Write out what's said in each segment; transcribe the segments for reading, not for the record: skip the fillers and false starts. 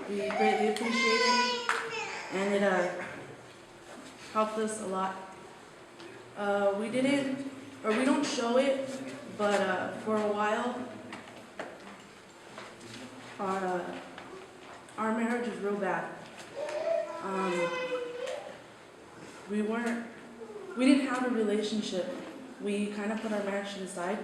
We greatly appreciate it, and it helped us a lot. We didn't, or we don't show it, but for a while, our our marriage was real bad. Um, we didn't have a relationship. We kind of put our marriage to the side.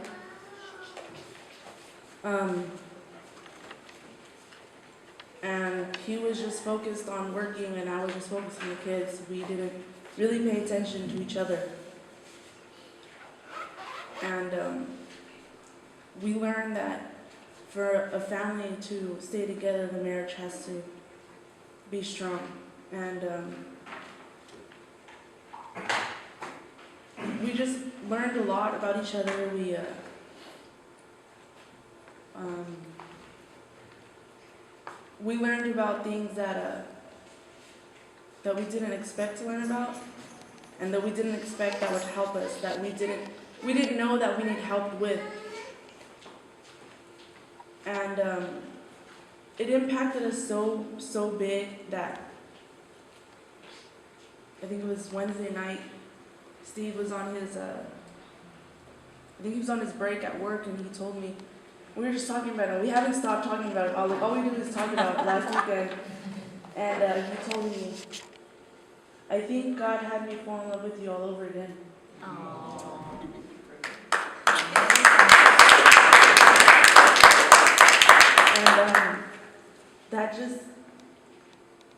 And he was just focused on working, and I was just focused on the kids. We didn't really pay attention to each other. And we learned that for a family to stay together, the marriage has to be strong. And we just learned a lot about each other. We learned about things that we didn't expect to learn about, and that we didn't expect that would help us, that we didn't know that we need help with. And it impacted us so big that I think it was Wednesday night. Steve was on his I think he was on his break at work, and he told me, we were just talking about it. We haven't stopped talking about it. All we did was talk about it last weekend. And he told me, I think God had me fall in love with you all over again. Aww. And that just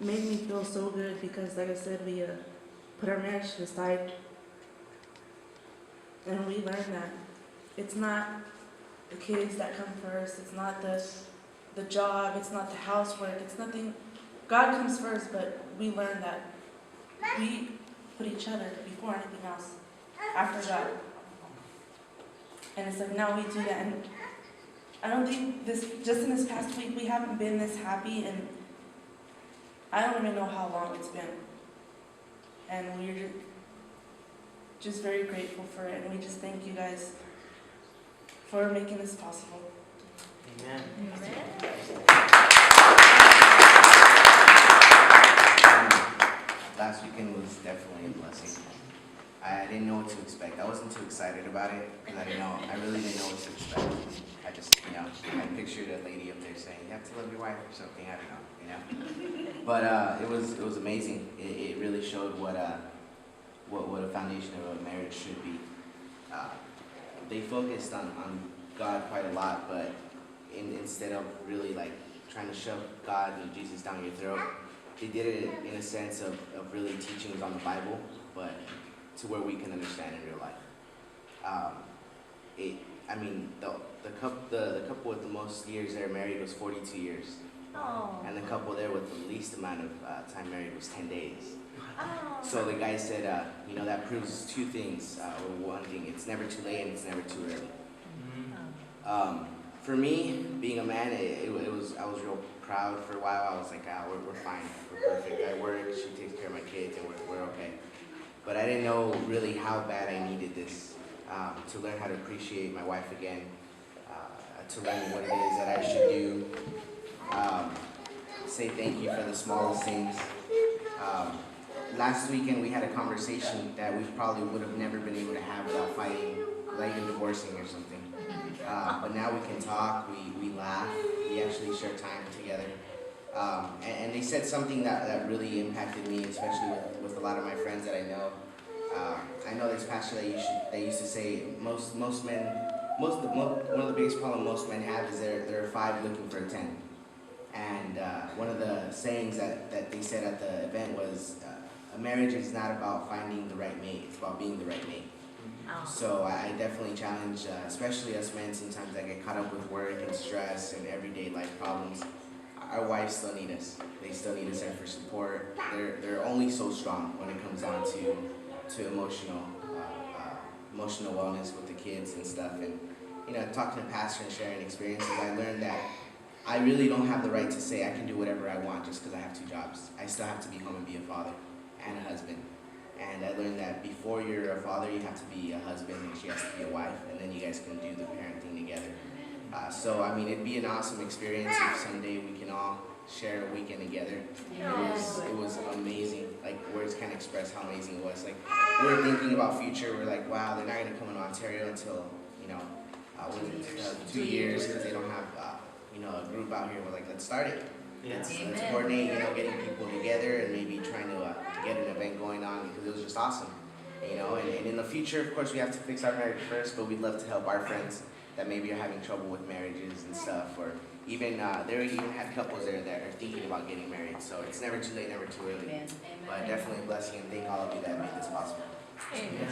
made me feel so good because, like I said, we put our marriage to the side. And we learned that it's not the kids that come first, it's not the job, it's not the housework, it's nothing. God comes first, but we learned that we put each other before anything else, after God. And it's like now we do that. And I don't think just in this past week, we haven't been this happy, and I don't even know how long it's been. And we're just very grateful for it, and we just thank you guys for making this possible. Amen. Last weekend was definitely a blessing. I didn't know what to expect. I wasn't too excited about it because I really didn't know what to expect. I just, I pictured a lady up there saying, you have to love your wife or something, I don't know. But it was amazing. It really showed what a foundation of a marriage should be. They focused on God quite a lot, but instead of really trying to shove God and Jesus down your throat, they did it in a sense of really teachings on the Bible, but to where we can understand in real life. The couple with the most years they're married was 42 years. Oh. And the couple there with the least amount of time married was 10 days. Oh. So the guy said, that proves two things. One thing, it's never too late and it's never too early. For me, being a man, I was real proud for a while. I was like, we're fine, we're perfect. I work, she takes care of my kids, and we're okay. But I didn't know really how bad I needed this, to learn how to appreciate my wife again, to learn what it is that I should do, say thank you for the smallest things. Last weekend we had a conversation that we probably would have never been able to have without fighting, like even divorcing or something. But now we can talk, we laugh, we actually share time together. And they said something that really impacted me, especially with a lot of my friends that I know. I know this pastor that used to say most men, one of the biggest problems most men have is they're a 5 looking for a 10. And one of the sayings that they said at the event was, a marriage is not about finding the right mate, it's about being the right mate. Oh. So I definitely challenge, especially us men, sometimes I get caught up with work and stress and everyday life problems. Our wives still need us. They still need us there for support. They're only so strong when it comes down to emotional wellness with the kids and stuff. And talking to pastor and sharing experiences, I learned that I really don't have the right to say I can do whatever I want just because I have 2 jobs. I still have to be home and be a father and a husband. And I learned that before you're a father, you have to be a husband and she has to be a wife, and then you guys can do the parenting together. So it'd be an awesome experience if someday we can all share a weekend together. Yeah. It was amazing. Like words can't express how amazing it was. Like we were thinking about future. We're like, wow, they're not gonna come in Ontario until what is it, 2 years because they don't have a group out here. We're like, let's start it. Let's coordinate, getting people together and maybe trying to get an event going on because it was just awesome. And in the future, of course, we have to fix our marriage first, but we'd love to help our friends that maybe are having trouble with marriages and stuff, or even they even had couples there that are thinking about getting married. So it's never too late, never too early. But definitely a blessing, and thank all of you that made this possible. Amen.